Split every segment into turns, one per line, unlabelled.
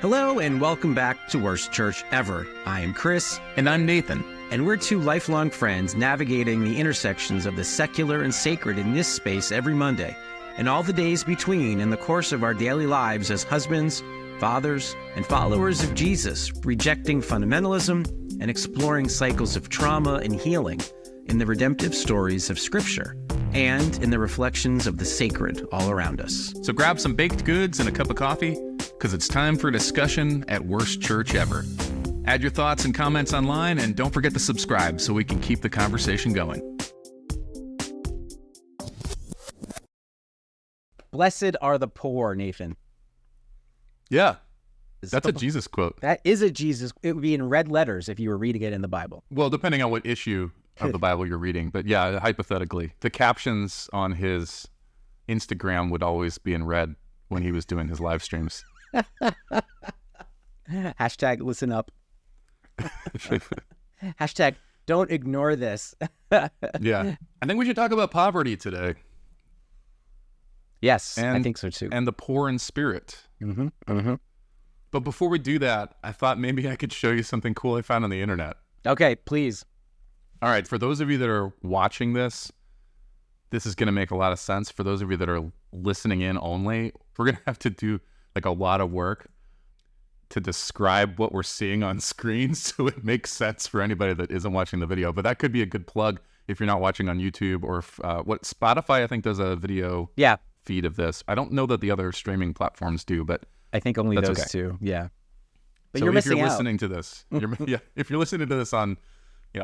Hello and welcome back to Worst Church Ever. I am Chris.
And I'm Nathan.
And we're two lifelong friends navigating the intersections of the secular and sacred in this space every Monday, and all the days between in the course of our daily lives as husbands, fathers, and followers of Jesus, rejecting fundamentalism and exploring cycles of trauma and healing in the redemptive stories of Scripture and in the reflections of the sacred all around us.
So grab some baked goods and a cup of coffee, because it's time for a discussion at Worst Church Ever. Add your thoughts and comments online, and don't forget to subscribe so we can keep the conversation going.
Blessed are the poor, Nathan.
Yeah, that's a Jesus quote.
That is a Jesus. It would be in red letters if you were reading it in the Bible.
Well, depending on what issue of the Bible you're reading. But yeah, hypothetically, the captions on his Instagram would always be in red when he was doing his live streams.
Hashtag listen up. Hashtag don't ignore this.
Yeah. I think we should talk about poverty today.
Yes, I think so too.
And the poor in spirit.
Mm-hmm, mm-hmm.
But before we do that, I thought maybe I could show you something cool I found on the internet.
Okay, please.
All right, for those of you that are watching this is going to make a lot of sense. For those of you that are listening in only, we're going to have to do like a lot of work to describe what we're seeing on screen so it makes sense for anybody that isn't watching the video. But that could be a good plug if you're not watching on YouTube or what Spotify, I think, does a video feed of this. I don't know that the other streaming platforms do, but
I think only those two. Yeah. But
so
you're missing
if you're
out.
listening to this, if you're listening to this on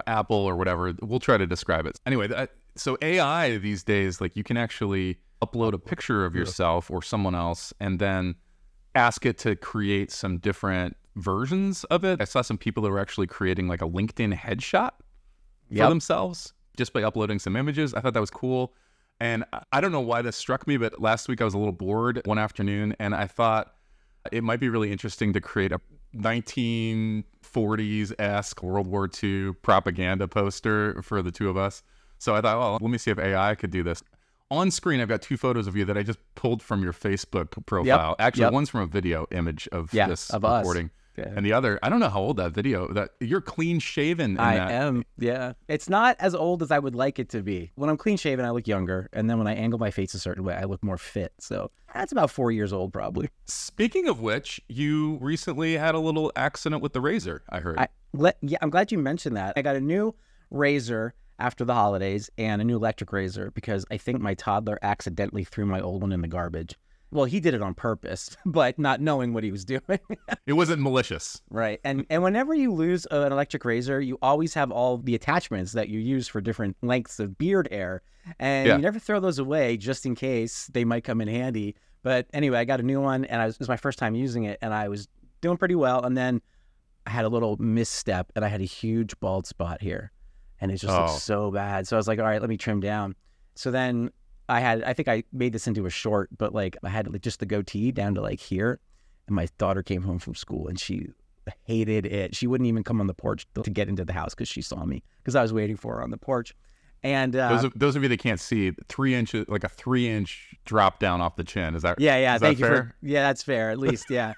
Apple or whatever, we'll try to describe it. Anyway, so AI these days, like you can actually upload a picture of yourself or someone else and then ask it to create some different versions of it. I saw some people that were actually creating like a LinkedIn headshot for themselves just by uploading some images. I thought that was cool. And I don't know why this struck me, but last week I was a little bored one afternoon and I thought it might be really interesting to create a 1940s-esque World War II propaganda poster for the two of us. So I thought, well, let me see if AI could do this. On screen, I've got two photos of you that I just pulled from your Facebook profile. Actually, one's from a video image of this recording. Yeah. And the other, I don't know how old that video, that you're clean shaven.
I am. Yeah. It's not as old as I would like it to be. When I'm clean shaven, I look younger. And then when I angle my face a certain way, I look more fit. So that's about 4 years old, probably.
Speaking of which, you recently had a little accident with the razor, I heard.
I'm glad you mentioned that. I got a new razor after the holidays and a new electric razor because I think my toddler accidentally threw my old one in the garbage. Well, he did it on purpose, but not knowing what he was doing.
It wasn't malicious.
Right. And whenever you lose an electric razor, you always have all the attachments that you use for different lengths of beard hair. And you never throw those away just in case they might come in handy. But anyway, I got a new one and it was my first time using it and I was doing pretty well. And then I had a little misstep and I had a huge bald spot here. And it just looked so bad. So I was like, all right, let me trim down. So then I think I made this into a short, but like I had like just the goatee down to like here. And my daughter came home from school and she hated it. She wouldn't even come on the porch to get into the house because she saw me because I was waiting for her on the porch. And
those of you that can't see, 3 inches, like a 3-inch drop down off the chin. Is that
thank you
fair?
That's fair, at least. Yeah.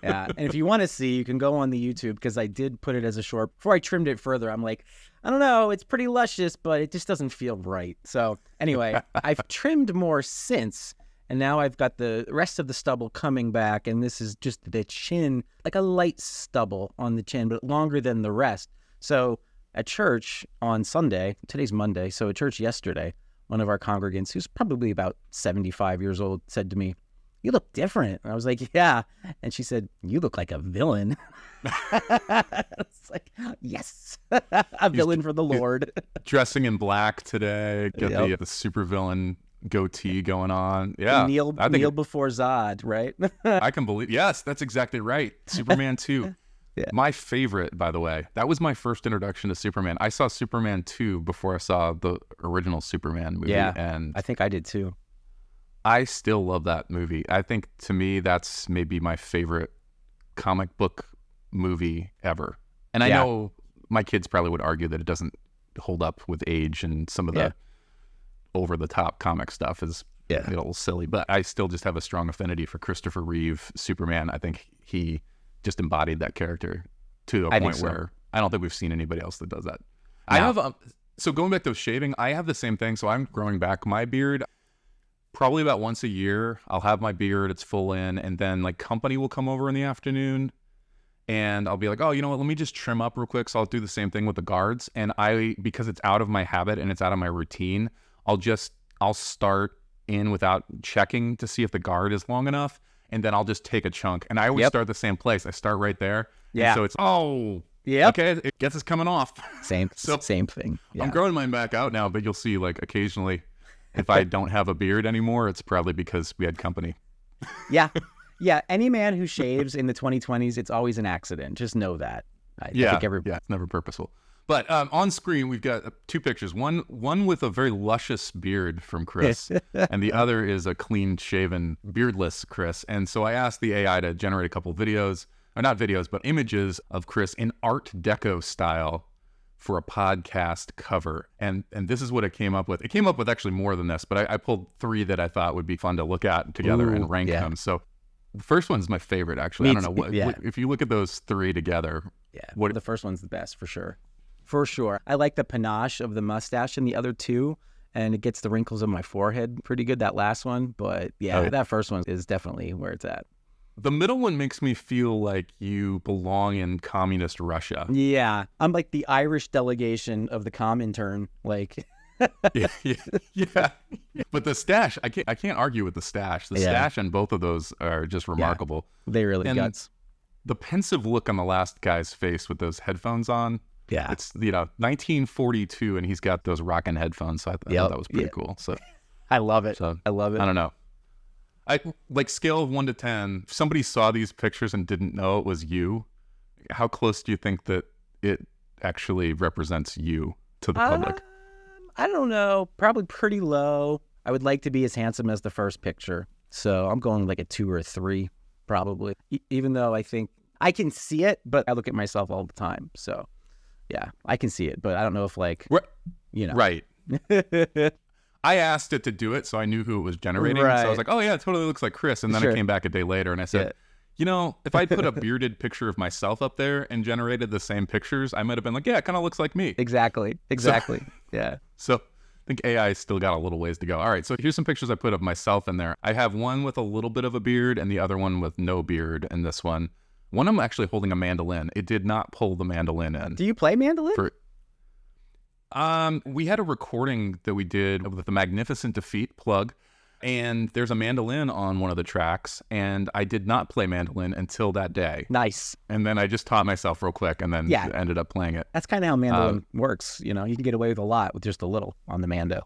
Yeah. And if you want to see, you can go on the YouTube because I did put it as a short. Before I trimmed it further, I'm like, I don't know, it's pretty luscious, but it just doesn't feel right. So anyway, I've trimmed more since, and now I've got the rest of the stubble coming back, and this is just the chin, like a light stubble on the chin, but longer than the rest. So at church on Sunday, today's Monday, so at church yesterday, one of our congregants, who's probably about 75 years old, said to me, "You look different." And I was like, "Yeah." And she said, "You look like a villain." It's like, yes, a villain for the Lord.
Dressing in black today, got the supervillain goatee going on. Yeah.
Kneel before Zod, right?
I can believe. Yes, that's exactly right. Superman 2. Yeah. My favorite, by the way. That was my first introduction to Superman. I saw Superman 2 before I saw the original Superman movie.
Yeah,
and
I think I did too.
I still love that movie. I think to me that's maybe my favorite comic book movie ever. And I know my kids probably would argue that it doesn't hold up with age and some of the over-the-top comic stuff is a little silly. But I still just have a strong affinity for Christopher Reeve Superman. I think he just embodied that character to a
I think
point
so.
where I don't think we've seen anybody else that does that.
No.
I have so going back to shaving, I have the same thing. So I'm growing back my beard probably about once a year. I'll have my beard, it's full in, and then like company will come over in the afternoon and I'll be like, oh, you know what, let me just trim up real quick. So I'll do the same thing with the guards. And because it's out of my habit and it's out of my routine, I'll start in without checking to see if the guard is long enough. And then I'll just take a chunk. And I always start the same place. I start right there.
Yeah.
And so it's, okay, it gets us coming off.
Same thing. Yeah.
I'm growing mine back out now, but you'll see like occasionally if I don't have a beard anymore, it's probably because we had company.
Yeah. Yeah. Any man who shaves in the 2020s, it's always an accident. Just know that. I think
it's never purposeful. But on screen, we've got two pictures. One with a very luscious beard from Chris, and the other is a clean-shaven, beardless Chris. And so I asked the AI to generate a couple videos, or not videos, but images of Chris in Art Deco style for a podcast cover. And this is what it came up with. It came up with actually more than this, but I pulled 3 that I thought would be fun to look at together and rank them. So the first one's my favorite, actually. I don't know. What, if you look at those 3 together.
Yeah, the first one's the best for sure. For sure. I like the panache of the mustache in the other 2, and it gets the wrinkles on my forehead pretty good, that last one. But that first one is definitely where it's at.
The middle one makes me feel like you belong in communist Russia.
Yeah. I'm like the Irish delegation of the Comintern. Like,
yeah. But the stash, I can't argue with the stash. The stash on both of those are just remarkable.
Yeah, they really guts.
The pensive look on the last guy's face with those headphones on.
Yeah.
It's, 1942 and he's got those rocking headphones. So I thought that was pretty cool. So
I love it. I love it.
I don't know. I like scale of 1 to 10. If somebody saw these pictures and didn't know it was you, how close do you think that it actually represents you to the public?
I don't know. Probably pretty low. I would like to be as handsome as the first picture. So I'm going like a 2 or a 3, probably. Even though I think I can see it, but I look at myself all the time. So yeah, I can see it, but I don't know if like,
Right. I asked it to do it, so I knew who it was generating.
Right.
So I was like, oh yeah, it totally looks like Chris. And then I came back a day later and I said, if I'd put a bearded picture of myself up there and generated the same pictures, I might have been like, yeah, it kind of looks like me.
Exactly. Yeah.
So I think AI still got a little ways to go. All right, so here's some pictures I put of myself in there. I have one with a little bit of a beard and the other one with no beard in this one. One I'm actually holding a mandolin. It did not pull the mandolin in.
Do you play mandolin?
We had a recording that we did with the Magnificent Defeat plug, and there's a mandolin on one of the tracks, and I did not play mandolin until that day.
Nice.
And then I just taught myself real quick and then ended up playing it.
That's kind of how mandolin works. You can get away with a lot with just a little on the mando.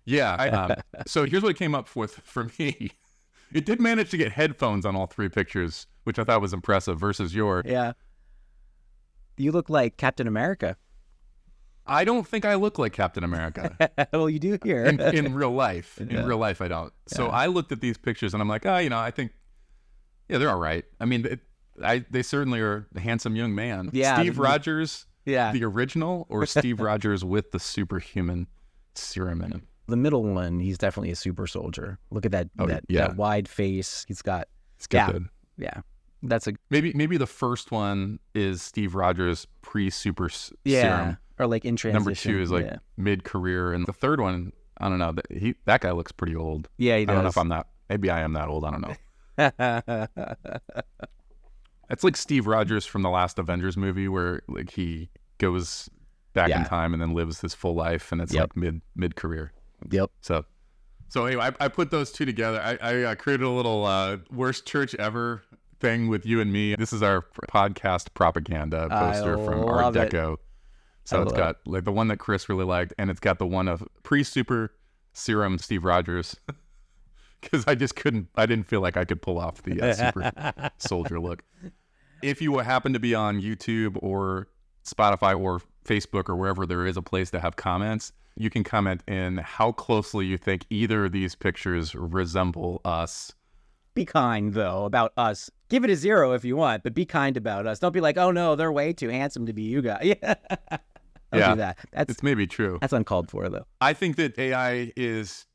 Yeah. So here's what it came up with for me. It did manage to get headphones on all 3 pictures, which I thought was impressive versus yours.
Yeah. You look like Captain America.
I don't think I look like Captain America.
Well, you do here.
in real life. In real life, I don't. So I looked at these pictures and I'm like, I think, they're all right. I mean, they certainly are a handsome young man.
Yeah.
Steve Rogers,
the
original, or Steve Rogers with the superhuman serum in him?
The middle one, he's definitely a super soldier. Look at that that wide face. He's got
good.
Yeah. That's
maybe the first one is Steve Rogers pre-super serum.
Or like in transition.
Number 2 is like mid-career, and the third one, I don't know. That guy looks pretty old.
Yeah, he does.
I don't know if I'm that. Maybe I am that old. I don't know. It's like Steve Rogers from the last Avengers movie, where like he goes back in time and then lives his full life, and it's like mid-career.
Yep.
So anyway, I put those 2 together. I created a little worst church ever thing with you and me. This is our podcast propaganda poster from Art Deco. So it's got like the one that Chris really liked, and it's got the one of pre-super serum Steve Rogers, because I didn't feel like I could pull off the super soldier look. If you happen to be on YouTube or Spotify or Facebook or wherever there is a place to have comments, you can comment in how closely you think either of these pictures resemble us.
Be kind, though, about us. Give it a 0 if you want, but be kind about us. Don't be like, oh, no, they're way too handsome to be you guys. Yeah. Don't do that.
It's maybe true.
That's uncalled for, though.
I think that AI is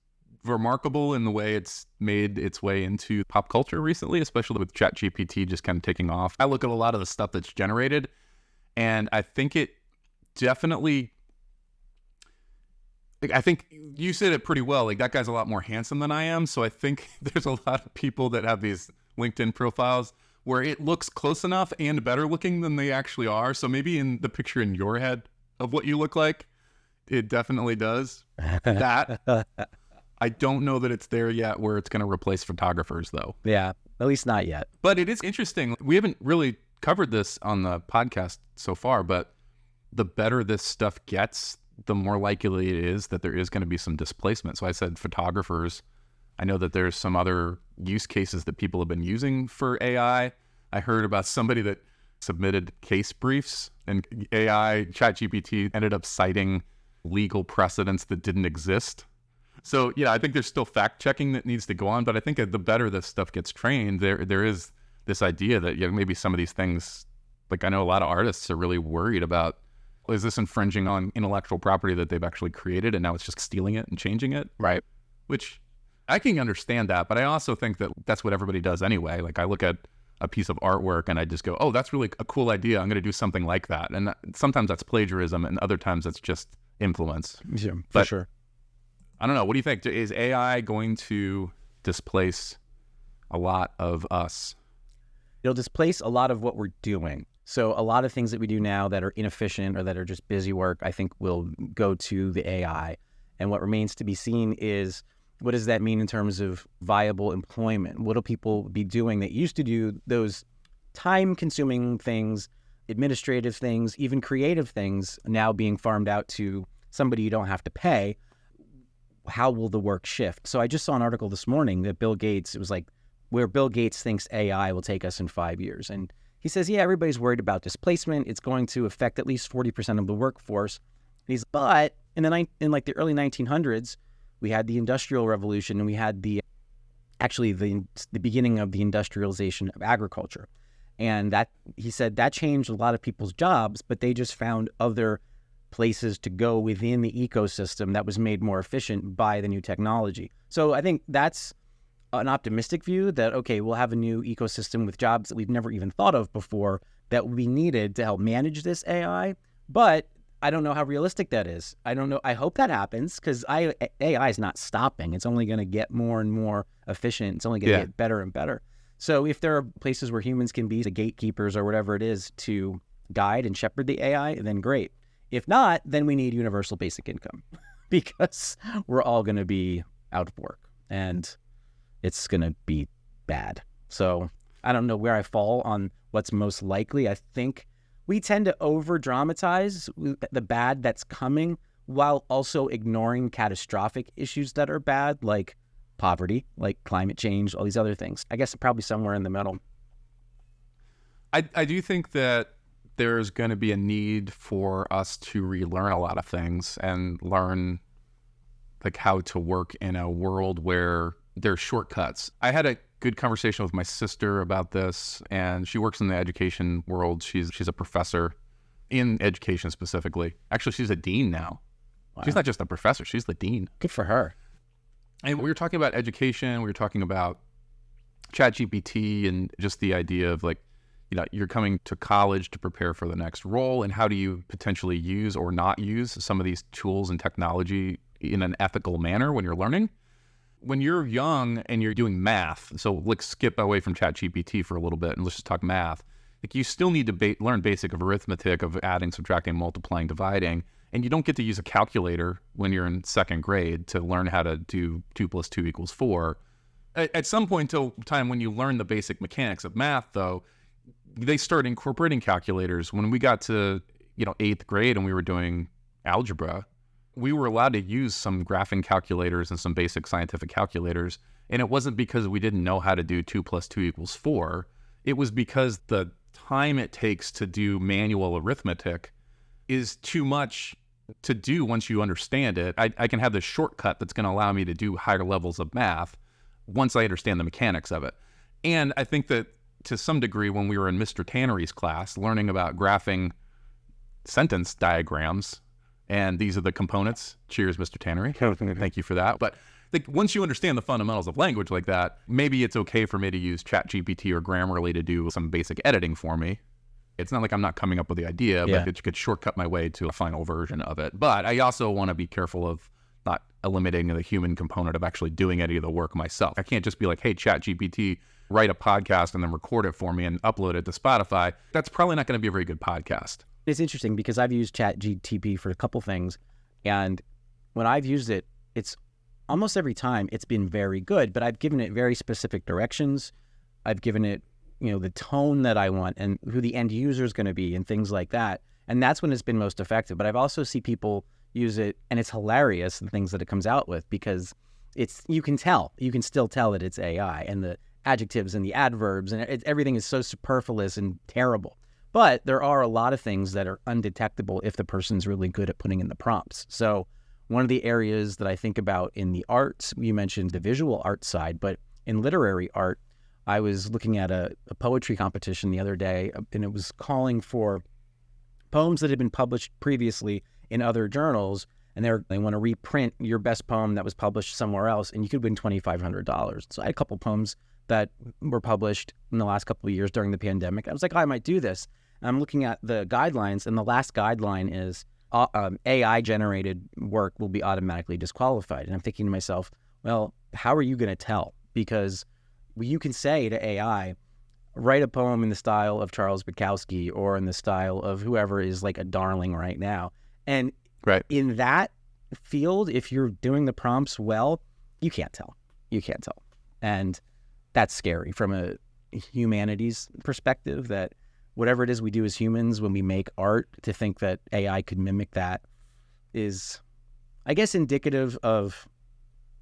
remarkable in the way it's made its way into pop culture recently, especially with ChatGPT just kind of taking off. I look at a lot of the stuff that's generated, and I think it definitely, like, I think you said it pretty well. Like, that guy's a lot more handsome than I am. So I think there's a lot of people that have these LinkedIn profiles where it looks close enough and better looking than they actually are. So maybe in the picture in your head of what you look like, it definitely does that. I don't know that it's there yet where it's going to replace photographers, though.
Yeah, at least not yet.
But it is interesting. We haven't really covered this on the podcast so far, but the better this stuff gets, the more likely it is that there is going to be some displacement. So I said photographers. I know that there's some other use cases that people have been using for AI. I heard about somebody that submitted case briefs, and AI, ChatGPT, ended up citing legal precedents that didn't exist. So yeah, I think there's still fact checking that needs to go on, but I think the better this stuff gets trained, there is this idea that maybe some of these things, like I know a lot of artists are really worried about, is this infringing on intellectual property that they've actually created and now it's just stealing it and changing it?
Right.
Which I can understand that, but I also think that that's what everybody does anyway. Like, I look at a piece of artwork and I just go, oh, that's really a cool idea. I'm going to do something like that. And sometimes that's plagiarism and other times it's just influence.
Yeah, for sure.
I don't know. What do you think? Is AI going to displace a lot of us?
It'll displace a lot of what we're doing. So a lot of things that we do now that are inefficient or that are just busy work, I think will go to the AI. And what remains to be seen is, what does that mean in terms of viable employment? What will people be doing that used to do those time-consuming things, administrative things, even creative things, now being farmed out to somebody you don't have to pay? How will the work shift? So I just saw an article this morning that Bill Gates, it was like, where Bill Gates thinks AI will take us in 5 years. And he says, yeah, everybody's worried about displacement. It's going to affect at least 40% of the workforce. But in like the early 1900s, we had the Industrial Revolution, and we had the beginning of the industrialization of agriculture. And that, he said, that changed a lot of people's jobs, but they just found other places to go within the ecosystem that was made more efficient by the new technology. So I think that's an optimistic view that, okay, we'll have a new ecosystem with jobs that we've never even thought of before that will be needed to help manage this AI. But I don't know how realistic that is. I don't know. I hope that happens, because AI is not stopping. It's only going to get more and more efficient. It's only going to get better and better. So if there are places where humans can be the gatekeepers or whatever it is to guide and shepherd the AI, then great. If not, then we need universal basic income because we're all going to be out of work and it's going to be bad. So I don't know where I fall on what's most likely. I think we tend to over-dramatize the bad that's coming while also ignoring catastrophic issues that are bad, like poverty, like climate change, all these other things. I guess probably somewhere in the middle.
I do think that there's going to be a need for us to relearn a lot of things and learn like how to work in a world where there's shortcuts. I had a good conversation with my sister about this, and she works in the education world. She's a professor in education specifically. Actually, she's a dean now. Wow. She's not just a professor, she's the dean.
Good for her.
And we were talking about education, we were talking about ChatGPT and just the idea of like, you know, you're coming to college to prepare for the next role, and how do you potentially use or not use some of these tools and technology in an ethical manner when you're learning? When you're young and you're doing math, so let's skip away from ChatGPT for a little bit and let's just talk math. Like, you still need to learn basic of arithmetic, of adding, subtracting, multiplying, dividing, and you don't get to use a calculator when you're in second grade to learn how to do 2 + 2 = 4. At some point in time when you learn the basic mechanics of math, though, they start incorporating calculators. When we got to 8th grade and we were doing algebra, we were allowed to use some graphing calculators and some basic scientific calculators. And it wasn't because we didn't know how to do 2 + 2 = 4. It was because the time it takes to do manual arithmetic is too much to do once you understand it. I can have this shortcut that's going to allow me to do higher levels of math once I understand the mechanics of it. And I think that to some degree, when we were in Mr. Tannery's class, learning about graphing sentence diagrams, and these are the components. Cheers, Mr. Tannery. Thank you for that. But like once you understand the fundamentals of language like that, maybe it's okay for me to use ChatGPT or Grammarly to do some basic editing for me. It's not like I'm not coming up with the idea, but it could shortcut my way to a final version of it. But I also want to be careful of not eliminating the human component of actually doing any of the work myself. I can't just be like, hey, ChatGPT, write a podcast and then record it for me and upload it to Spotify. That's probably not going to be a very good podcast.
It's interesting because I've used ChatGPT for a couple things, and when I've used it, it's almost every time it's been very good, but I've given it very specific directions. I've given it, the tone that I want and who the end user is going to be and things like that. And that's when it's been most effective. But I've also seen people use it, and it's hilarious, the things that it comes out with, because you can still tell that it's AI, and the adjectives and the adverbs and everything is so superfluous and terrible. But there are a lot of things that are undetectable if the person's really good at putting in the prompts. So one of the areas that I think about in the arts, you mentioned the visual art side, but in literary art, I was looking at a poetry competition the other day, and it was calling for poems that had been published previously in other journals, and they want to reprint your best poem that was published somewhere else, and you could win $2,500. So I had a couple poems that were published in the last couple of years during the pandemic. I was like, I might do this. And I'm looking at the guidelines, and the last guideline is AI-generated work will be automatically disqualified. And I'm thinking to myself, well, how are you going to tell? Because you can say to AI, write a poem in the style of Charles Bukowski or in the style of whoever is like a darling right now. And in that field, if you're doing the prompts well, you can't tell. And that's scary from a humanities perspective, that whatever it is we do as humans when we make art, to think that AI could mimic that is, I guess, indicative of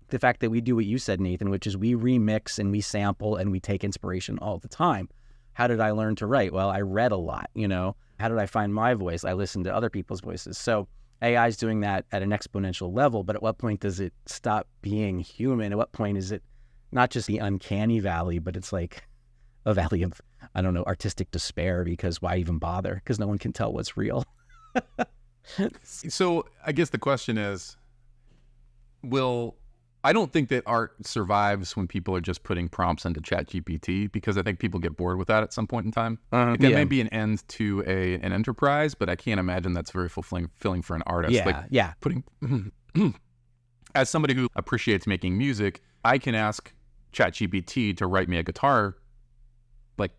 the fact that we do what you said, Nathan, which is we remix and we sample and we take inspiration all the time. How did I learn to write? Well, I read a lot, How did I find my voice? I listened to other people's voices. So AI is doing that at an exponential level, but at what point does it stop being human? At what point is it not just the uncanny valley, but it's like a valley of, I don't know, artistic despair, because why even bother? Because no one can tell what's real.
So I guess the question is, I don't think that art survives when people are just putting prompts into ChatGPT, because I think people get bored with that at some point in time. That may be an end to an enterprise, but I can't imagine that's very fulfilling for an artist. Putting as somebody who appreciates making music, I can ask ChatGPT to write me a guitar like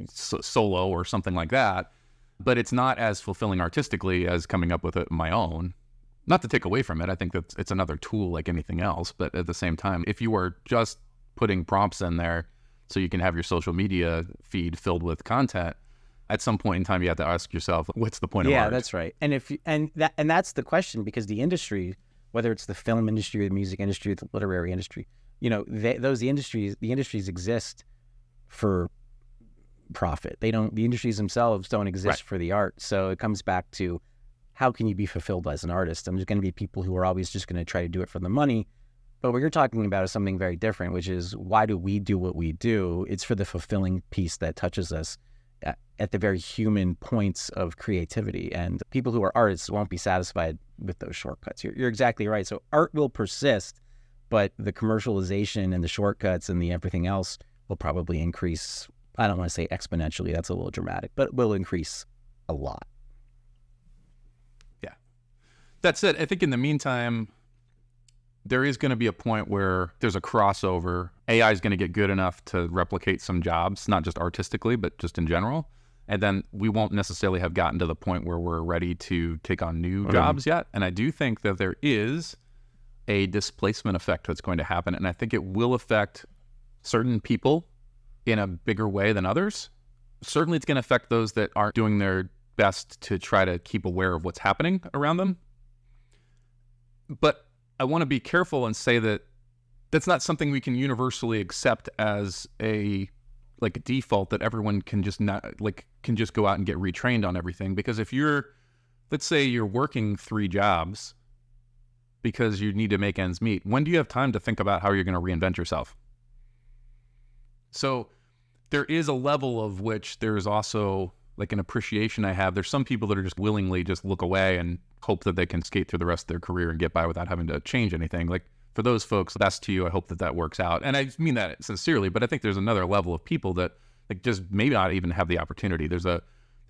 solo or something like that, but it's not as fulfilling artistically as coming up with it on my own. Not to take away from it, I think that it's another tool like anything else, but at the same time, if you are just putting prompts in there so you can have your social media feed filled with content, at some point in time you have to ask yourself, what's the point of art?
Yeah, that's right. And that's the question, because the industry, whether it's the film industry or the music industry or the literary industry, the industries exist for profit. The industries themselves don't exist for the art. So it comes back to, how can you be fulfilled as an artist? And there's going to be people who are always just going to try to do it for the money. But what you're talking about is something very different, which is, why do we do what we do? It's for the fulfilling piece that touches us at the very human points of creativity. And people who are artists won't be satisfied with those shortcuts. You're exactly right. So art will persist, but the commercialization and the shortcuts and the everything else will probably increase. I don't want to say exponentially. That's a little dramatic, but it will increase a lot.
That said, I think in the meantime, there is going to be a point where there's a crossover. AI is going to get good enough to replicate some jobs, not just artistically, but just in general. And then we won't necessarily have gotten to the point where we're ready to take on new jobs yet. And I do think that there is a displacement effect that's going to happen. And I think it will affect certain people in a bigger way than others. Certainly it's going to affect those that aren't doing their best to try to keep aware of what's happening around them. But I want to be careful and say that that's not something we can universally accept as a default, that everyone can just go out and get retrained on everything. Because if let's say you're working 3 jobs because you need to make ends meet, when do you have time to think about how you're going to reinvent yourself? So there is a level of which there's also an appreciation I have. There's some people that are just willingly just look away and hope that they can skate through the rest of their career and get by without having to change anything. for those folks, best to you. I hope that that works out. And I mean that sincerely, but I think there's another level of people that like just maybe not even have the opportunity. There's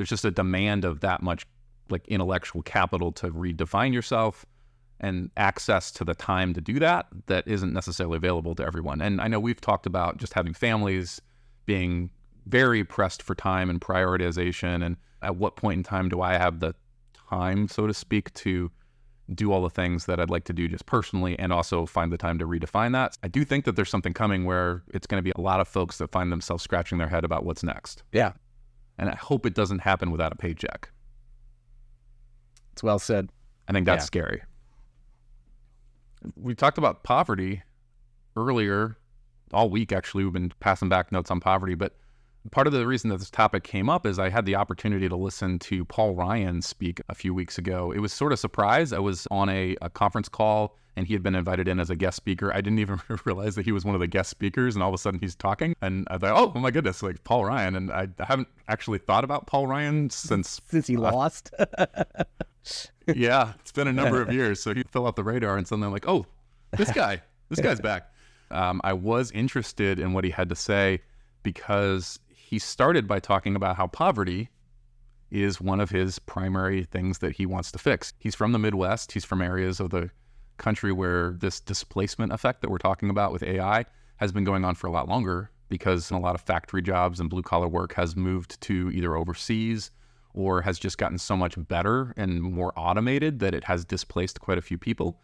just a demand of that much like intellectual capital to redefine yourself and access to the time to do that isn't necessarily available to everyone. And I know we've talked about just having families being very pressed for time and prioritization, and at what point in time do I have the time, so to speak, to do all the things that I'd like to do just personally and also find the time to redefine that. I do think that there's something coming where it's going to be a lot of folks that find themselves scratching their head about what's next.
Yeah.
And I hope it doesn't happen without a paycheck.
It's well said.
I think that's scary. We talked about poverty earlier all week. Actually, we've been passing back notes on poverty, but part of the reason that this topic came up is I had the opportunity to listen to Paul Ryan speak a few weeks ago. It was sort of a surprise. I was on a conference call and he had been invited in as a guest speaker. I didn't even realize that he was one of the guest speakers, and all of a sudden he's talking. And I thought, oh my goodness, like Paul Ryan. And I haven't actually thought about Paul Ryan since
he lost.
Yeah, it's been a number of years. So he fell off the radar, and suddenly I'm like, oh, this guy's back. I was interested in what he had to say because he started by talking about how poverty is one of his primary things that he wants to fix. He's from the Midwest. He's from areas of the country where this displacement effect that we're talking about with AI has been going on for a lot longer, because a lot of factory jobs and blue collar work has moved to either overseas or has just gotten so much better and more automated that it has displaced quite a few people.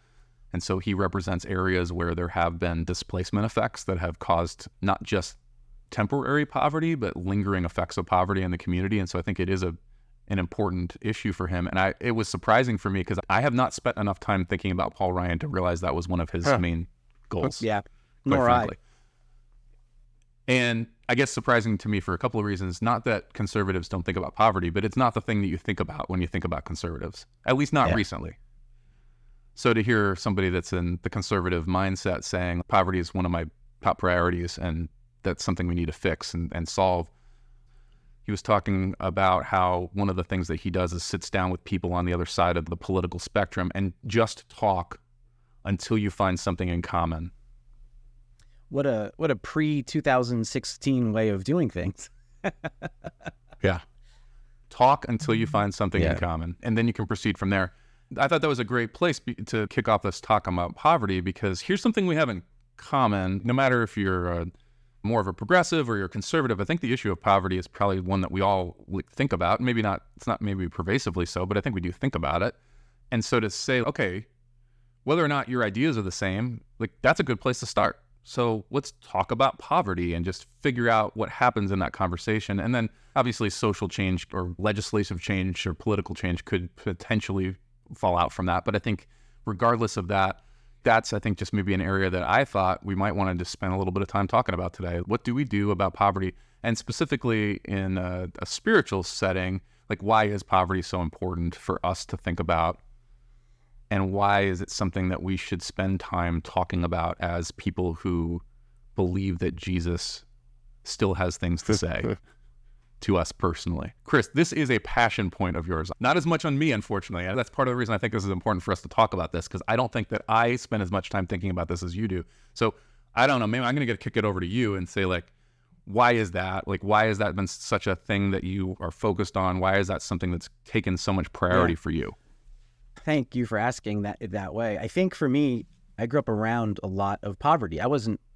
And so he represents areas where there have been displacement effects that have caused not just temporary poverty, but lingering effects of poverty in the community. And so I think it is an important issue for him. And it was surprising for me because I have not spent enough time thinking about Paul Ryan to realize that was one of his main goals.
Yeah, nor I.
And I guess surprising to me for a couple of reasons. Not that conservatives don't think about poverty, but it's not the thing that you think about when you think about conservatives, at least not recently. So to hear somebody that's in the conservative mindset saying poverty is one of my top priorities and that's something we need to fix and solve. He was talking about how one of the things that he does is sits down with people on the other side of the political spectrum and just talk until you find something in common.
What a pre-2016 way of doing things.
Yeah. Talk until you find something in common, and then you can proceed from there. I thought that was a great place to kick off this talk about poverty, because here's something we have in common, no matter if you're more of a progressive or you're conservative. I think the issue of poverty is probably one that we all think about. Maybe not, it's not maybe pervasively so, but I think we do think about it. And so to say, okay, whether or not your ideas are the same, like that's a good place to start. So let's talk about poverty and just figure out what happens in that conversation. And then obviously social change or legislative change or political change could potentially fall out from that. But I think regardless of that, that's, I think, just maybe an area that I thought we might want to just spend a little bit of time talking about today. What do we do about poverty? And specifically in a spiritual setting, like why is poverty so important for us to think about? And why is it something that we should spend time talking about as people who believe that Jesus still has things to say to us personally? Chris, this is a passion point of yours. Not as much on me, unfortunately. That's part of the reason I think this is important for us to talk about this, because I don't think that I spend as much time thinking about this as you do. So I don't know, maybe I'm going to kick it over to you and say, like, why is that? Like, why has that been such a thing that you are focused on? Why is that something that's taken so much priority for you?
Thank you for asking that way. I think for me, I grew up around a lot of poverty.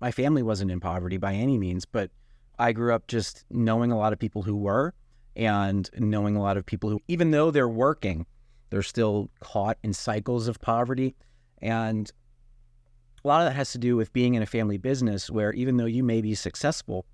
My family wasn't in poverty by any means, but I grew up just knowing a lot of people who were, and knowing a lot of people who, even though they're working, they're still caught in cycles of poverty. And a lot of that has to do with being in a family business where even though you may be successful,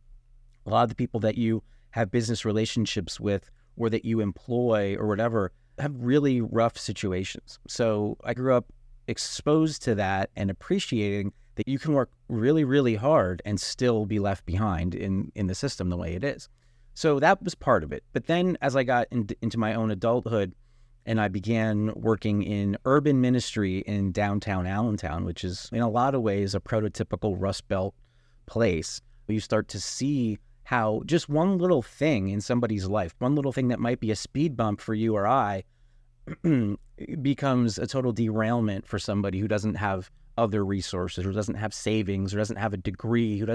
a lot of the people that you have business relationships with or that you employ or whatever have really rough situations. So I grew up exposed to that and appreciating that you can work really, really hard and still be left behind in the system the way it is. So that was part of it. But then as I got into my own adulthood and I began working in urban ministry in downtown Allentown, which is in a lot of ways a prototypical Rust Belt place, you start to see how just one little thing in somebody's life, one little thing that might be a speed bump for you or I, becomes a total derailment for somebody who doesn't have other resources, or doesn't have savings, or doesn't have a degree, who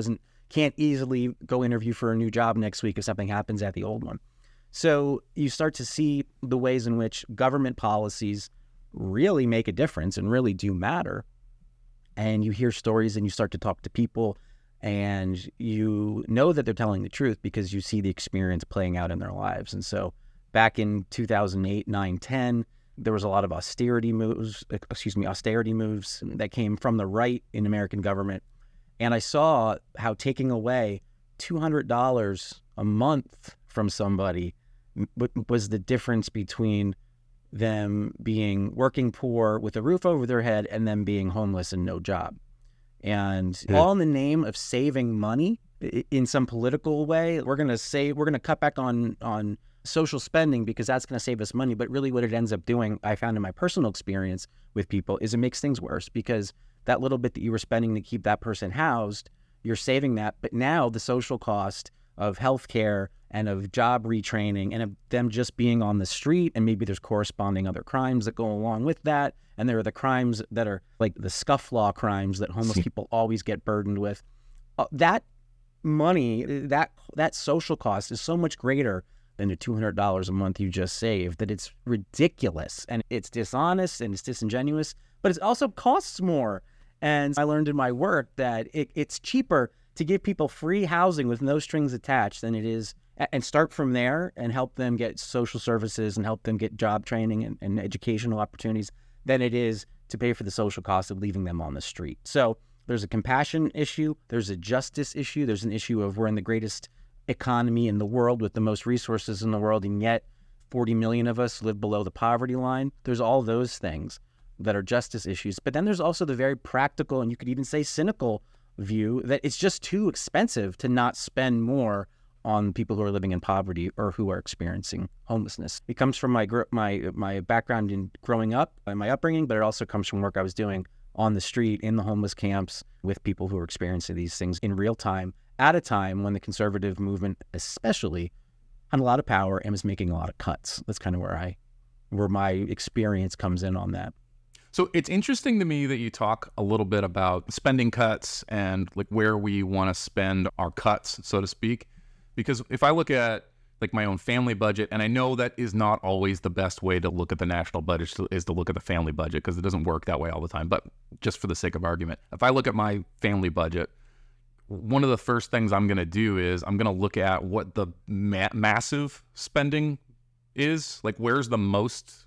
can't easily go interview for a new job next week if something happens at the old one. So you start to see the ways in which government policies really make a difference and really do matter. And you hear stories and you start to talk to people, and you know that they're telling the truth because you see the experience playing out in their lives. And so back in 2008, 9, 10, there was a lot of austerity moves that came from the right in American government. And I saw how taking away $200 a month from somebody was the difference between them being working poor with a roof over their head and them being homeless and no job. And all in the name of saving money in some political way. We're going to cut back on social spending because that's going to save us money. But really what it ends up doing, I found in my personal experience with people, is it makes things worse, because that little bit that you were spending to keep that person housed, you're saving that. But now the social cost of healthcare and of job retraining and of them just being on the street, and maybe there's corresponding other crimes that go along with that. And there are the crimes that are like the scufflaw crimes that homeless people always get burdened with. That money, that social cost is so much greater than the $200 a month you just saved that it's ridiculous, and it's dishonest and it's disingenuous, but it also costs more. And I learned in my work that it's cheaper to give people free housing with no strings attached than it is, and start from there and help them get social services and help them get job training and educational opportunities, than it is to pay for the social cost of leaving them on the street. So there's a compassion issue, there's a justice issue, there's an issue of we're in the greatest economy in the world with the most resources in the world, and yet 40 million of us live below the poverty line. There's all those things that are justice issues. But then there's also the very practical, and you could even say cynical view, that it's just too expensive to not spend more on people who are living in poverty or who are experiencing homelessness. It comes from my background in growing up and my upbringing, but it also comes from work I was doing on the street in the homeless camps with people who are experiencing these things in real time, at a time when the conservative movement especially had a lot of power and was making a lot of cuts. That's kind of where my experience comes in on that.
So it's interesting to me that you talk a little bit about spending cuts and like where we want to spend our cuts, so to speak. Because if I look at like my own family budget, and I know that is not always the best way to look at the national budget, is to look at the family budget, because it doesn't work that way all the time. But just for the sake of argument, if I look at my family budget, one of the first things I'm going to do is I'm going to look at what the massive spending is, like where's the most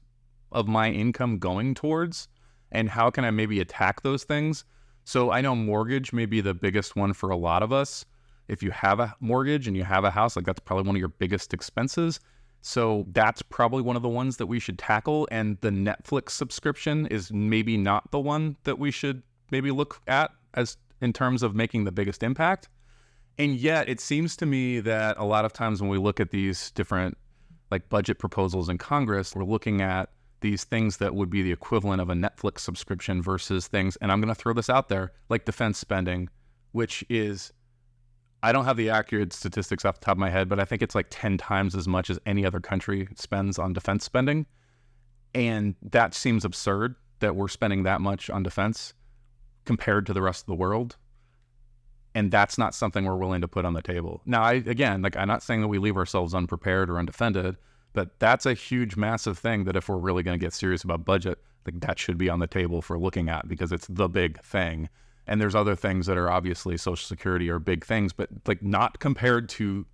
of my income going towards, and how can I maybe attack those things. So I know mortgage may be the biggest one for a lot of us. If you have a mortgage and you have a house, like that's probably one of your biggest expenses. So that's probably one of the ones that we should tackle. And the Netflix subscription is maybe not the one that we should maybe look at as in terms of making the biggest impact. And yet it seems to me that a lot of times when we look at these different like budget proposals in Congress, we're looking at these things that would be the equivalent of a Netflix subscription versus things, and I'm going to throw this out there, like defense spending, which is, I don't have the accurate statistics off the top of my head, but I think it's like 10 times as much as any other country spends on defense spending. And that seems absurd that we're spending that much on defense compared to the rest of the world. And that's not something we're willing to put on the table. Now, I'm not saying that we leave ourselves unprepared or undefended, but that's a huge, massive thing that if we're really going to get serious about budget, like that should be on the table for looking at, because it's the big thing. And there's other things that are obviously Social Security are big things, but like not compared to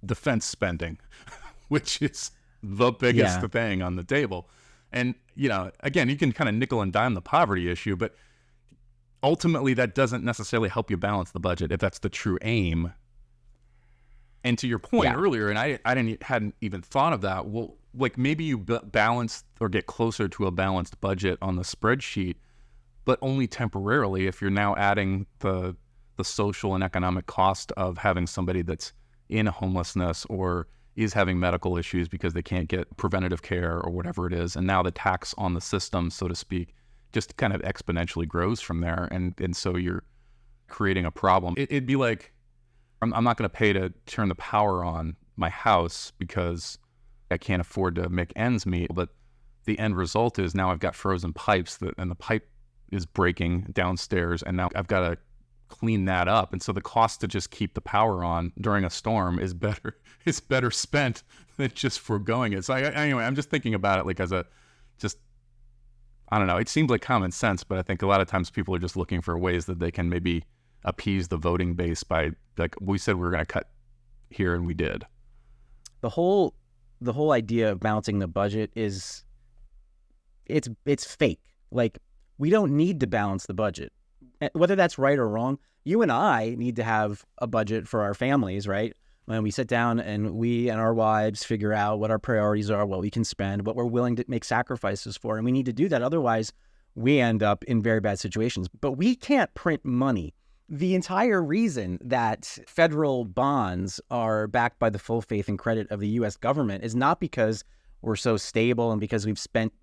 defense spending, which is the biggest thing on the table. And, again, you can kind of nickel and dime the poverty issue, but ultimately that doesn't necessarily help you balance the budget if that's the true aim. And to your point earlier, and I hadn't even thought of that, well, like maybe you balance or get closer to a balanced budget on the spreadsheet, but only temporarily if you're now adding the social and economic cost of having somebody that's in homelessness or is having medical issues because they can't get preventative care or whatever it is. And now the tax on the system, so to speak, just kind of exponentially grows from there. And so you're creating a problem. It'd be like, I'm not going to pay to turn the power on my house because I can't afford to make ends meet. But the end result is now I've got frozen pipes and the pipe is breaking downstairs, and now I've got to clean that up. And so the cost to just keep the power on during a storm is better spent than just foregoing it. So anyway, I'm just thinking about it like as I don't know, it seems like common sense, but I think a lot of times people are just looking for ways that they can maybe appease the voting base by, like, we said we were going to cut here and we did.
The whole idea of balancing the budget is it's fake. Like, we don't need to balance the budget. Whether that's right or wrong, you and I need to have a budget for our families, right? When we sit down and we and our wives figure out what our priorities are, what we can spend, what we're willing to make sacrifices for, and we need to do that. Otherwise, we end up in very bad situations. But we can't print money. The entire reason that federal bonds are backed by the full faith and credit of the U.S. government is not because we're so stable and because we've spent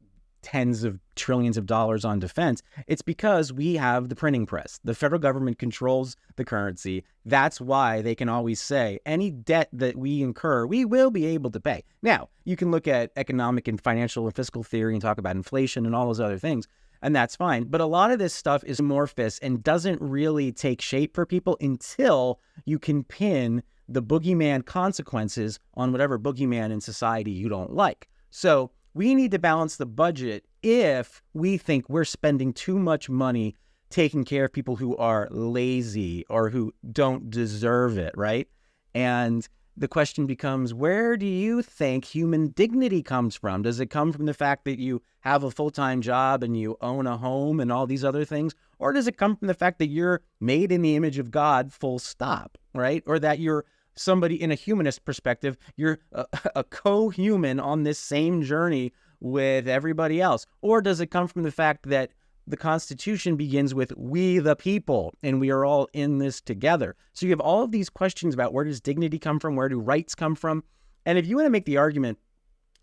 tens of trillions of dollars on defense. It's because we have the printing press. The federal government controls the currency. That's why they can always say any debt that we incur, we will be able to pay. Now, you can look at economic and financial and fiscal theory and talk about inflation and all those other things, and that's fine. But a lot of this stuff is amorphous and doesn't really take shape for people until you can pin the boogeyman consequences on whatever boogeyman in society you don't like. So we need to balance the budget if we think we're spending too much money taking care of people who are lazy or who don't deserve it, right? And the question becomes, where do you think human dignity comes from? Does it come from the fact that you have a full-time job and you own a home and all these other things? Or does it come from the fact that you're made in the image of God, full stop, right? Or that you're somebody, in a humanist perspective, you're a co-human on this same journey with everybody else? Or does it come from the fact that the Constitution begins with "we the people" and we are all in this together? So you have all of these questions about where does dignity come from? Where do rights come from? And if you want to make the argument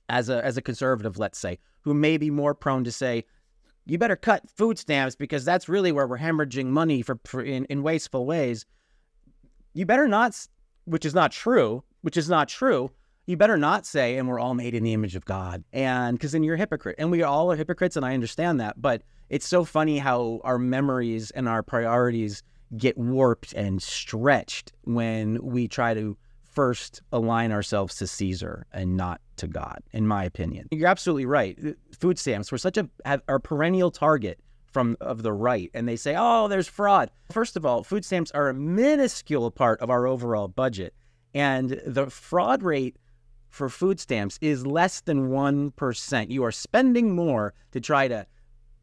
as a conservative, let's say, who may be more prone to say, you better cut food stamps because that's really where we're hemorrhaging money in wasteful ways, you better not, which is not true, you better not say, and we're all made in the image of God, and because then you're a hypocrite. And we all are hypocrites, and I understand that, but it's so funny how our memories and our priorities get warped and stretched when we try to first align ourselves to Caesar and not to God, in my opinion. You're absolutely right. Food stamps were such a perennial target of the right, and they say, oh, there's fraud. First of all, food stamps are a minuscule part of our overall budget, and the fraud rate for food stamps is less than 1%. You are spending more to try to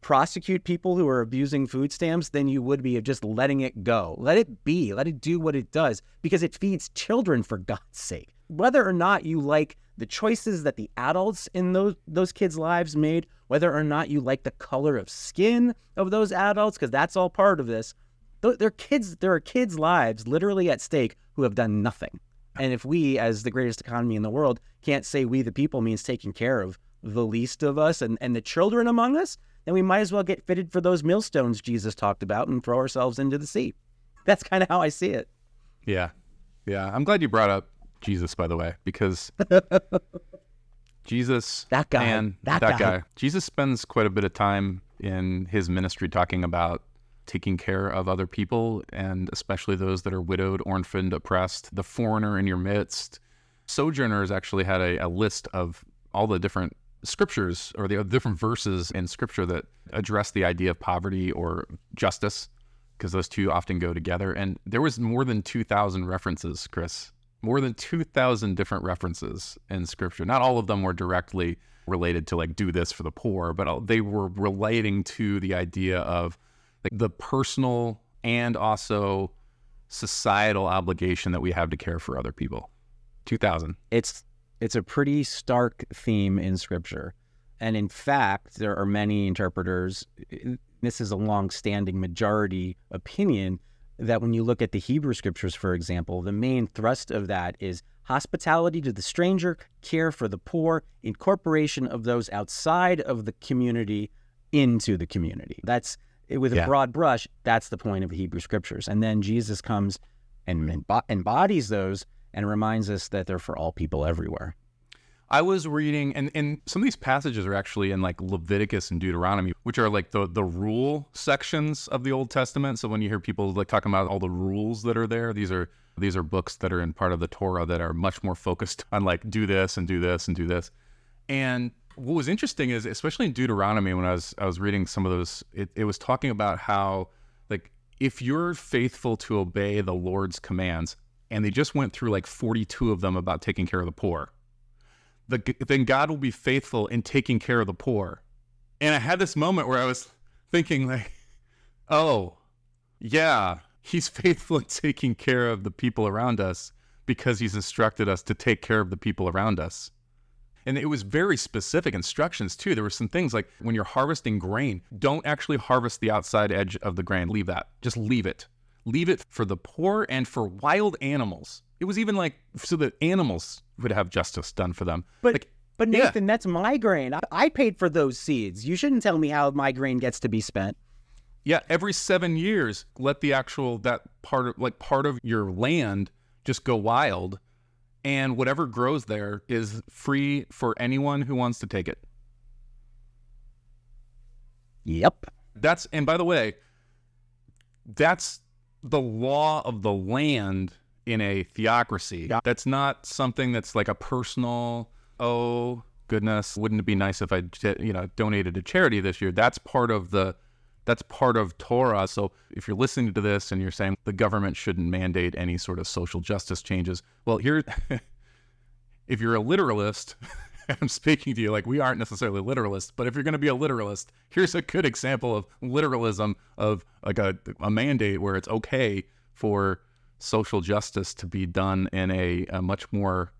prosecute people who are abusing food stamps than you would be of just letting it go. Let it be. Let it do what it does, because it feeds children, for God's sake. Whether or not you like the choices that the adults in those kids' lives made, whether or not you like the color of skin of those adults, because that's all part of this, there are kids' lives literally at stake who have done nothing. And if we, as the greatest economy in the world, can't say we the people means taking care of the least of us and the children among us, then we might as well get fitted for those millstones Jesus talked about and throw ourselves into the sea. That's kind of how I see it.
Yeah. I'm glad you brought up Jesus, by the way, because Jesus,
that guy.
Jesus spends quite a bit of time in his ministry talking about taking care of other people, and especially those that are widowed, orphaned, oppressed, the foreigner in your midst. Sojourners actually had a list of all the different scriptures or the different verses in scripture that address the idea of poverty or justice, because those two often go together. And there was more than 2,000 references, Chris. More than 2,000 different references in scripture. Not all of them were directly related to like do this for the poor, but they were relating to the idea of like the personal and also societal obligation that we have to care for other people. 2,000.
It's a pretty stark theme in scripture. And in fact, there are many interpreters, this is a long-standing majority opinion, that when you look at the Hebrew scriptures, for example, the main thrust of that is hospitality to the stranger, care for the poor, incorporation of those outside of the community into the community. That's, with a broad brush, that's the point of the Hebrew scriptures. And then Jesus comes and embodies those and reminds us that they're for all people everywhere.
I was reading, and some of these passages are actually in like Leviticus and Deuteronomy, which are like the rule sections of the Old Testament. So when you hear people like talking about all the rules that are there, these are books that are in part of the Torah that are much more focused on like do this and do this and do this. And what was interesting is, especially in Deuteronomy, when I was reading some of those, it was talking about how like if you're faithful to obey the Lord's commands, and they just went through like 42 of them about taking care of the poor, then God will be faithful in taking care of the poor. And I had this moment where I was thinking like, oh, yeah, he's faithful in taking care of the people around us because he's instructed us to take care of the people around us. And it was very specific instructions too. There were some things like when you're harvesting grain, don't actually harvest the outside edge of the grain. Leave that. Just leave it. Leave it for the poor and for wild animals. It was even like so that animals would have justice done for them.
But Nathan, that's my grain. I paid for those seeds. You shouldn't tell me how my grain gets to be spent.
Yeah, every 7 years, let the actual that part of your land just go wild, and whatever grows there is free for anyone who wants to take it.
Yep.
And by the way, that's the law of the land in a theocracy. Yeah. That's not something that's like a personal, oh goodness, wouldn't it be nice if I donated to charity this year? That's part of Torah. So if you're listening to this and you're saying the government shouldn't mandate any sort of social justice changes, well, if you're a literalist, I'm speaking to you like we aren't necessarily literalists, but if you're going to be a literalist, here's a good example of literalism of like a mandate where it's okay for social justice to be done in a much more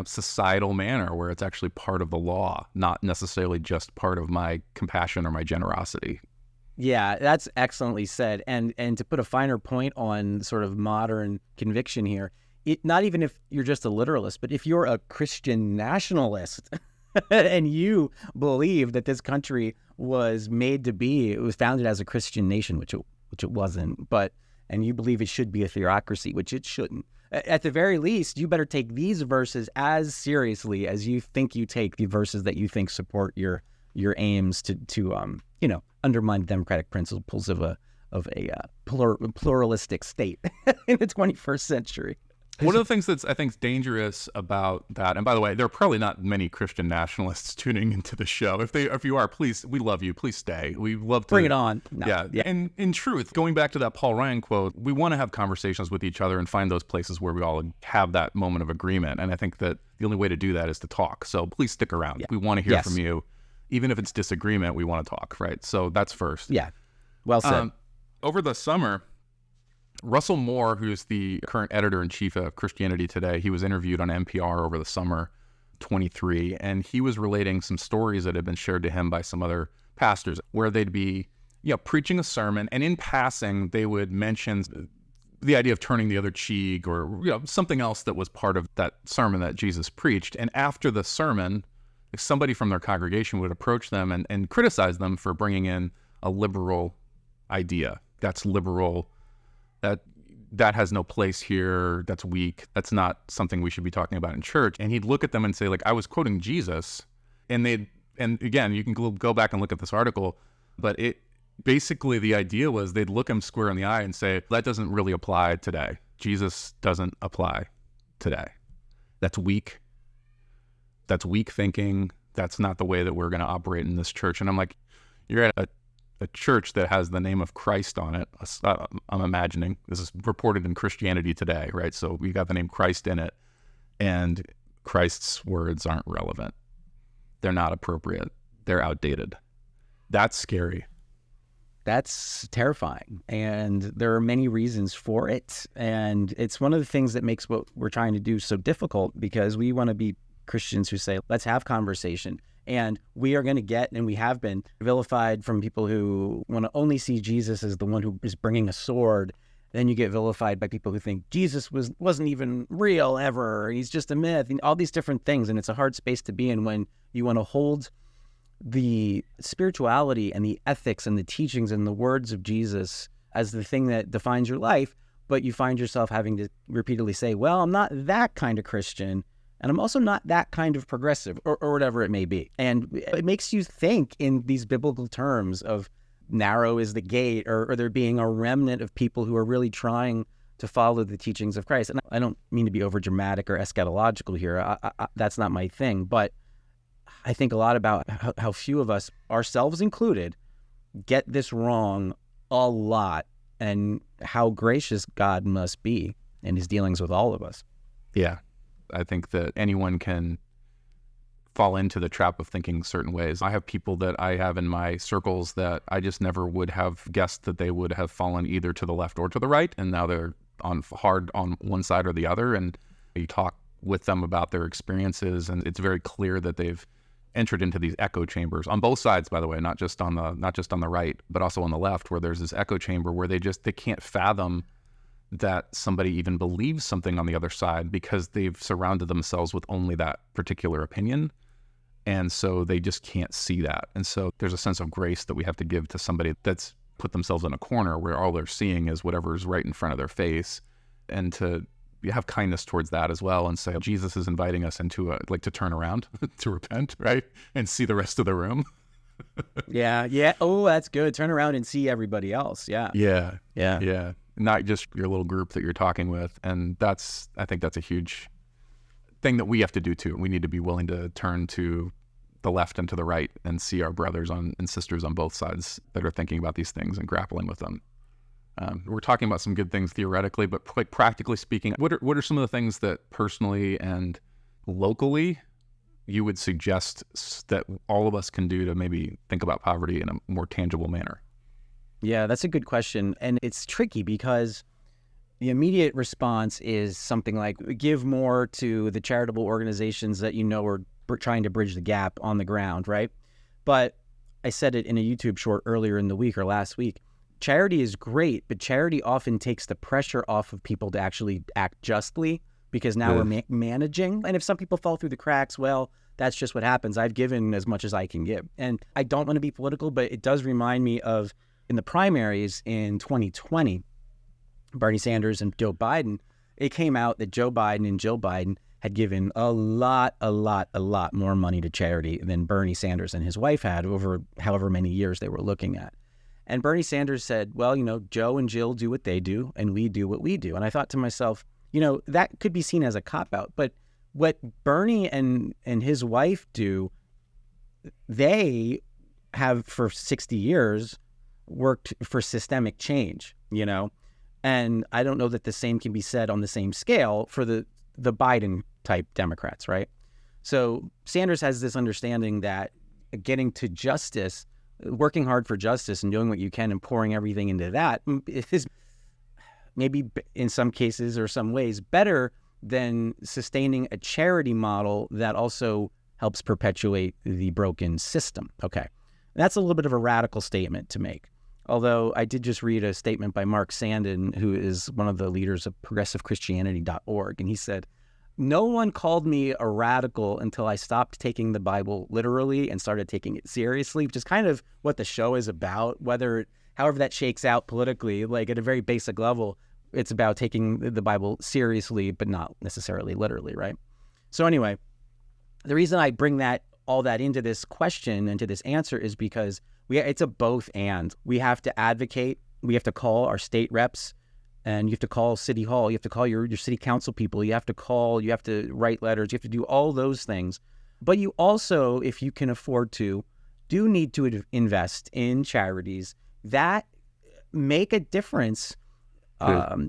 societal manner where it's actually part of the law, not necessarily just part of my compassion or my generosity.
Yeah, that's excellently said. And to put a finer point on sort of modern conviction here, not even if you're just a literalist, but if you're a Christian nationalist and you believe that this country was made to be, it was founded as a Christian nation, which it wasn't, and you believe it should be a theocracy, which it shouldn't. At the very least, you better take these verses as seriously as you think you take the verses that you think support your aims to undermine the democratic principles of a pluralistic state in the 21st century.
One of the things that's I think dangerous about that, and by the way, there are probably not many Christian nationalists tuning into the show. If you are, please, we love you. Please stay. We love to
bring it on. No.
Yeah. And in truth, going back to that Paul Ryan quote, we want to have conversations with each other and find those places where we all have that moment of agreement. And I think that the only way to do that is to talk. So please stick around. Yeah. We want to hear from you. Even if it's disagreement, we want to talk, right? So that's first.
Yeah. Well said.
Over the summer, Russell Moore, who's the current editor-in-chief of Christianity Today, he was interviewed on NPR over the summer 23, and he was relating some stories that had been shared to him by some other pastors where they'd be preaching a sermon, and in passing, they would mention the idea of turning the other cheek or something else that was part of that sermon that Jesus preached. And after the sermon, if somebody from their congregation would approach them and criticize them for bringing in a liberal idea. That's liberal. That has no place here. That's weak. That's not something we should be talking about in church. And he'd look at them and say, like, I was quoting Jesus. And again, you can go back and look at this article, but basically the idea was they'd look him square in the eye and say, that doesn't really apply today. Jesus doesn't apply today. That's weak. That's weak thinking. That's not the way that we're going to operate in this church. And I'm like, you're at a church that has the name of Christ on it. I'm imagining this is reported in Christianity Today, right? So we got the name Christ in it, and Christ's words aren't relevant. They're not appropriate. They're outdated. That's scary.
That's terrifying. And there are many reasons for it. And it's one of the things that makes what we're trying to do so difficult, because we want to be Christians who say, let's have conversation. And we are going to get, and we have been, vilified from people who want to only see Jesus as the one who is bringing a sword. Then you get vilified by people who think Jesus wasn't even real ever. He's just a myth, and all these different things. And it's a hard space to be in when you want to hold the spirituality and the ethics and the teachings and the words of Jesus as the thing that defines your life, but you find yourself having to repeatedly say, well, I'm not that kind of Christian. And I'm also not that kind of progressive, or whatever it may be. And it makes you think in these biblical terms of narrow is the gate, or there being a remnant of people who are really trying to follow the teachings of Christ. And I don't mean to be over dramatic or eschatological here. That's not my thing. But I think a lot about how few of us, ourselves included, get this wrong a lot, and how gracious God must be in his dealings with all of us.
Yeah. I think that anyone can fall into the trap of thinking certain ways. I have people that I have in my circles that I just never would have guessed that they would have fallen either to the left or to the right, and now they're hard on one side or the other. And you talk with them about their experiences, and it's very clear that they've entered into these echo chambers on both sides, by the way, not just on the right, but also on the left, where there's this echo chamber where they can't fathom that somebody even believes something on the other side, because they've surrounded themselves with only that particular opinion. And so they just can't see that. And so there's a sense of grace that we have to give to somebody that's put themselves in a corner where all they're seeing is whatever's right in front of their face, and to have kindness towards that as well, and say, Jesus is inviting us into to turn around, to repent, right? And see the rest of the room.
Yeah. Oh, that's good. Turn around and see everybody else. Yeah.
Not just your little group that you're talking with. And I think that's a huge thing that we have to do too. We need to be willing to turn to the left and to the right and see our brothers and sisters on both sides that are thinking about these things and grappling with them. We're talking about some good things theoretically, but quite practically speaking, what are some of the things that personally and locally you would suggest that all of us can do to maybe think about poverty in a more tangible manner?
Yeah, that's a good question. And it's tricky because the immediate response is something like give more to the charitable organizations that are trying to bridge the gap on the ground, right? But I said it in a YouTube short earlier in the week or last week. Charity is great, but charity often takes the pressure off of people to actually act justly, because now we're managing. And if some people fall through the cracks, well, that's just what happens. I've given as much as I can give. And I don't want to be political, but it does remind me of in the primaries in 2020, Bernie Sanders and Joe Biden, it came out that Joe Biden and Jill Biden had given a lot more money to charity than Bernie Sanders and his wife had over however many years they were looking at. And Bernie Sanders said, well, Joe and Jill do what they do and we do what we do. And I thought to myself, that could be seen as a cop-out. But what Bernie and his wife do, they have for 60 years worked for systemic change, And I don't know that the same can be said on the same scale for the Biden-type Democrats, right? So Sanders has this understanding that getting to justice, working hard for justice and doing what you can and pouring everything into that is maybe in some cases or some ways better than sustaining a charity model that also helps perpetuate the broken system. Okay. That's a little bit of a radical statement to make. Although I did just read a statement by Mark Sandin, who is one of the leaders of progressivechristianity.org, and he said, no one called me a radical until I stopped taking the Bible literally and started taking it seriously, which is kind of what the show is about, however that shakes out politically, like at a very basic level, it's about taking the Bible seriously, but not necessarily literally, right? So anyway, the reason I bring all that into this question and to this answer is because it's a both and. We have to advocate, we have to call our state reps, and you have to call City Hall, you have to call your city council people, you have to write letters, you have to do all those things. But you also, if you can afford to, do need to invest in charities that make a difference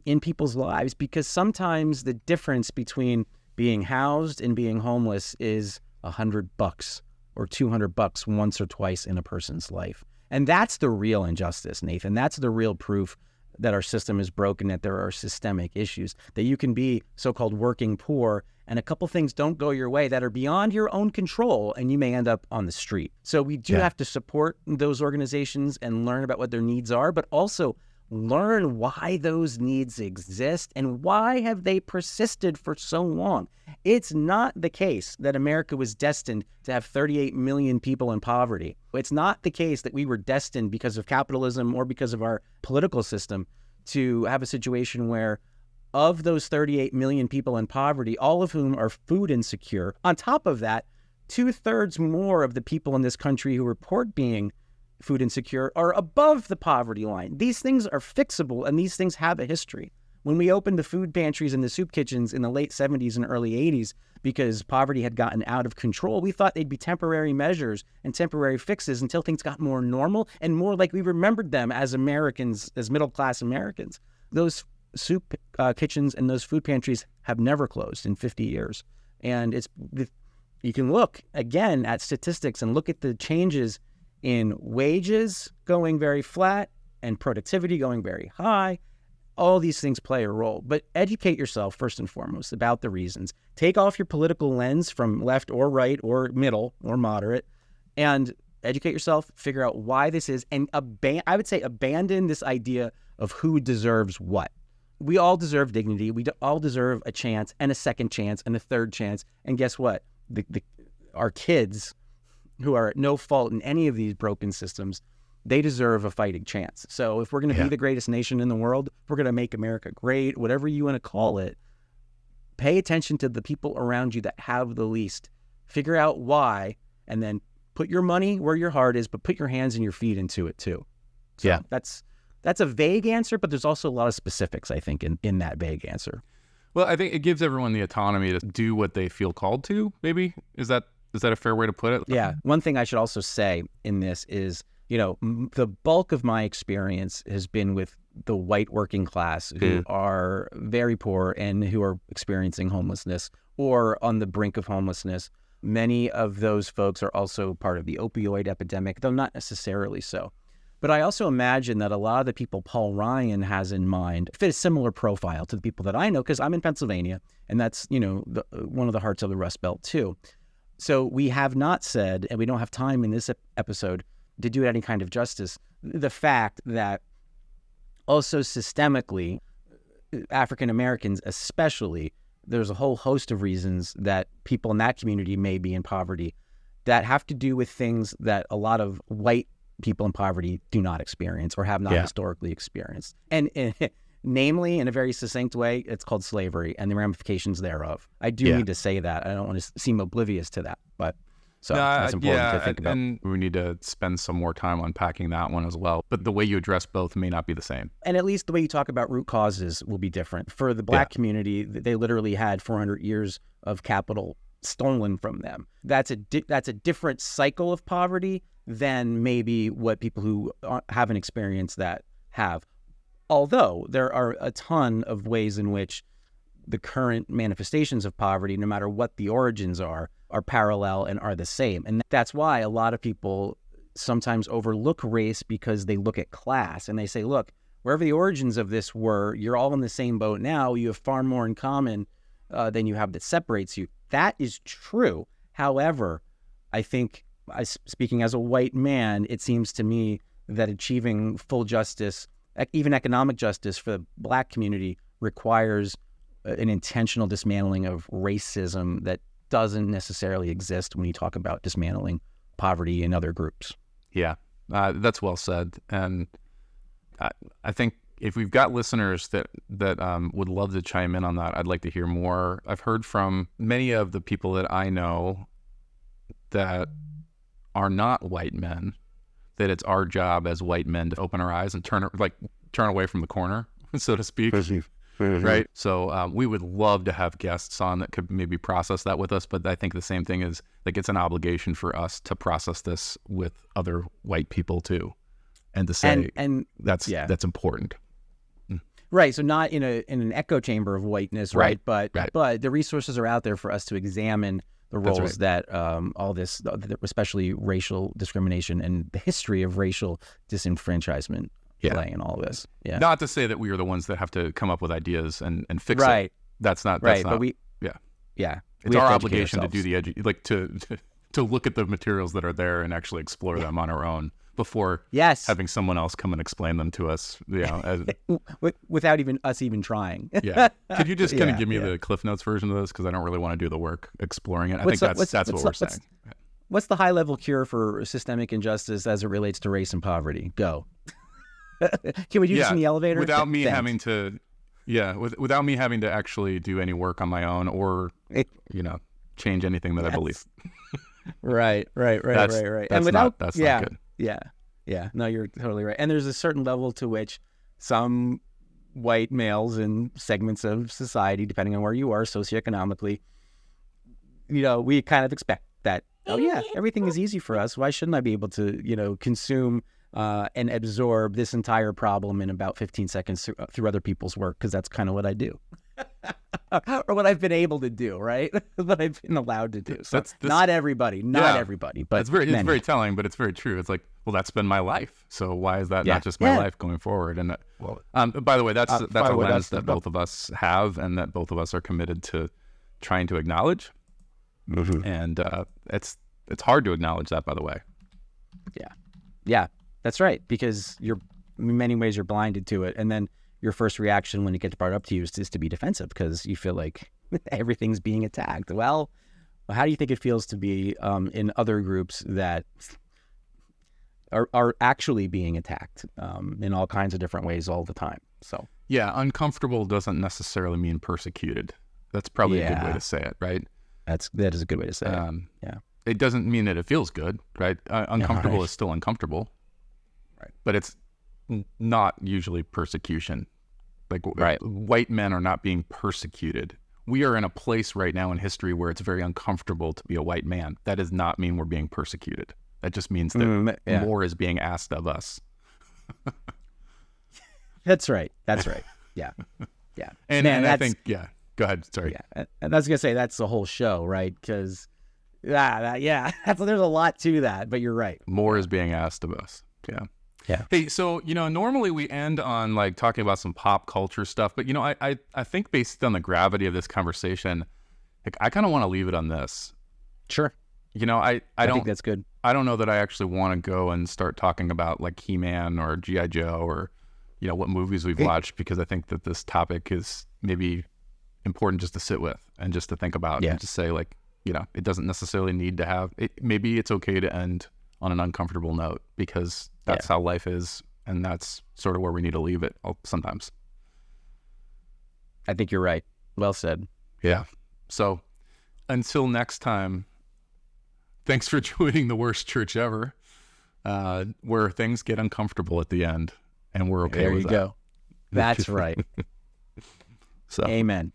in people's lives, because sometimes the difference between being housed and being homeless is $100 or $200 once or twice in a person's life. And that's the real injustice, Nathan. That's the real proof that our system is broken, that there are systemic issues, that you can be so-called working poor and a couple things don't go your way that are beyond your own control, and you may end up on the street. So we do have to support those organizations and learn about what their needs are, but also learn why those needs exist and why have they persisted for so long. It's not the case that America was destined to have 38 million people in poverty. It's not the case that we were destined because of capitalism or because of our political system to have a situation where of those 38 million people in poverty, all of whom are food insecure. On top of that, 2/3 more of the people in this country who report being food insecure are above the poverty line. These things are fixable, and these things have a history. When we opened the food pantries and the soup kitchens in the late 70s and early 80s, because poverty had gotten out of control, we thought they'd be temporary measures and temporary fixes until things got more normal and more like we remembered them as Americans, as middle-class Americans. Those soup kitchens and those food pantries have never closed in 50 years. And you can look again at statistics and look at the changes in wages going very flat and productivity going very high. All these things play a role, but educate yourself first and foremost about the reasons. Take off your political lens from left or right or middle or moderate and educate yourself, figure out why this is, and I would say abandon this idea of who deserves what. We all deserve dignity. We all deserve a chance and a second chance and a third chance. And guess what? Our kids who are at no fault in any of these broken systems, they deserve a fighting chance. So if we're going to be the greatest nation in the world, if we're going to make America great, whatever you want to call it, pay attention to the people around you that have the least. Figure out why, and then put your money where your heart is, but put your hands and your feet into it too. So that's a vague answer, but there's also a lot of specifics, I think, in that vague answer.
Well, I think it gives everyone the autonomy to do what they feel called to, maybe? Is that a fair way to put it?
Yeah. One thing I should also say in this is, the bulk of my experience has been with the white working class who are very poor and who are experiencing homelessness or on the brink of homelessness. Many of those folks are also part of the opioid epidemic, though not necessarily so. But I also imagine that a lot of the people Paul Ryan has in mind fit a similar profile to the people that I know, because I'm in Pennsylvania, and that's, one of the hearts of the Rust Belt too. So we have not said, and we don't have time in this episode to do any kind of justice, the fact that also systemically, African Americans especially, there's a whole host of reasons that people in that community may be in poverty that have to do with things that a lot of white people in poverty do not experience or have not historically experienced. And namely, in a very succinct way, it's called slavery and the ramifications thereof. I do need to say that. I don't want to seem oblivious to that, but that's important to think about.
And we need to spend some more time unpacking that one as well. But the way you address both may not be the same.
And at least the way you talk about root causes will be different. For the Black community, they literally had 400 years of capital stolen from them. That's a different cycle of poverty than maybe what people who haven't experienced that have. Although there are a ton of ways in which the current manifestations of poverty, no matter what the origins are parallel and are the same. And that's why a lot of people sometimes overlook race, because they look at class and they say, look, wherever the origins of this were, you're all in the same boat now. You have far more in common than you have that separates you. That is true. However, I think, speaking as a white man, it seems to me that achieving full justice, even economic justice for the Black community, requires an intentional dismantling of racism that doesn't necessarily exist when you talk about dismantling poverty in other groups.
Yeah, that's well said. And I think if we've got listeners that would love to chime in on that, I'd like to hear more. I've heard from many of the people that I know that are not white men, that it's our job as white men to open our eyes and turn away from the corner, so to speak. Right. So we would love to have guests on that could maybe process that with us. But I think the same thing is, like, it's an obligation for us to process this with other white people too, and to say and that's important.
Right. So not in an echo chamber of whiteness, right? But the resources are out there for us to examine the roles that all this, especially racial discrimination and the history of racial disenfranchisement, play in all of this. Yeah.
Not to say that we are the ones that have to come up with ideas and fix
it.
That's not.
But
it's our obligation to do to look at the materials that are there and actually explore them on our own before having someone else come and explain them to us.
Without us even trying.
Could you just kind of give me the Cliff Notes version of this, because I don't really want to do the work exploring it. I think that's what we're saying.
What's the high-level cure for systemic injustice as it relates to race and poverty? Go. Can we do this in the elevator?
Without me having to Yeah, without me having to actually do any work on my own or, change anything that I believe.
Right.
That's
And without,
not good.
Yeah. No, you're totally right. And there's a certain level to which some white males in segments of society, depending on where you are socioeconomically, we kind of expect that, oh yeah, everything is easy for us. Why shouldn't I be able to, consume and absorb this entire problem in about 15 seconds through other people's work? Because that's kind of what I do. Or what I've been able to do, right? What I've been allowed to do. So not everybody, but
it's very telling, but it's very true. It's like, well, that's been my life. So why is that not just my life going forward? And by the way, that's a lens that both of us have, and that both of us are committed to trying to acknowledge. Mm-hmm. And it's hard to acknowledge that, by the way.
Yeah, that's right. Because in many ways you're blinded to it, and then your first reaction when it gets brought up to you is to be defensive because you feel like everything's being attacked. Well, how do you think it feels to be in other groups that are actually being attacked in all kinds of different ways all the time? So
yeah, uncomfortable doesn't necessarily mean persecuted. That's probably a good way to say it, right?
That is a good way to say it. Yeah,
it doesn't mean that it feels good, right? Uncomfortable is still uncomfortable, right? But it's not usually persecution. Like white men are not being persecuted. We are in a place right now in history where it's very uncomfortable to be a white man. That does not mean we're being persecuted. That just means that more is being asked of us.
That's right. Yeah.
And I think, go ahead. Sorry.
Yeah. And I was going to say, that's the whole show, right? Because, there's a lot to that, but you're right.
More is being asked of us. Yeah. Hey, so, normally we end on like talking about some pop culture stuff, but, I think based on the gravity of this conversation, like I kind of want to leave it on this.
Sure.
I
think that's good.
I don't know that I actually want to go and start talking about like He-Man or G.I. Joe or, what movies we've watched, because I think that this topic is maybe important just to sit with and just to think about and just say like, it doesn't necessarily need to have it. Maybe it's okay to end on an uncomfortable note because that's how life is, and that's sort of where we need to leave it sometimes.
I think you're right. Well said.
Yeah. So until next time, thanks for joining the worst church ever, where things get uncomfortable at the end, and we're okay with that.
There you go. That's right.
So,
amen.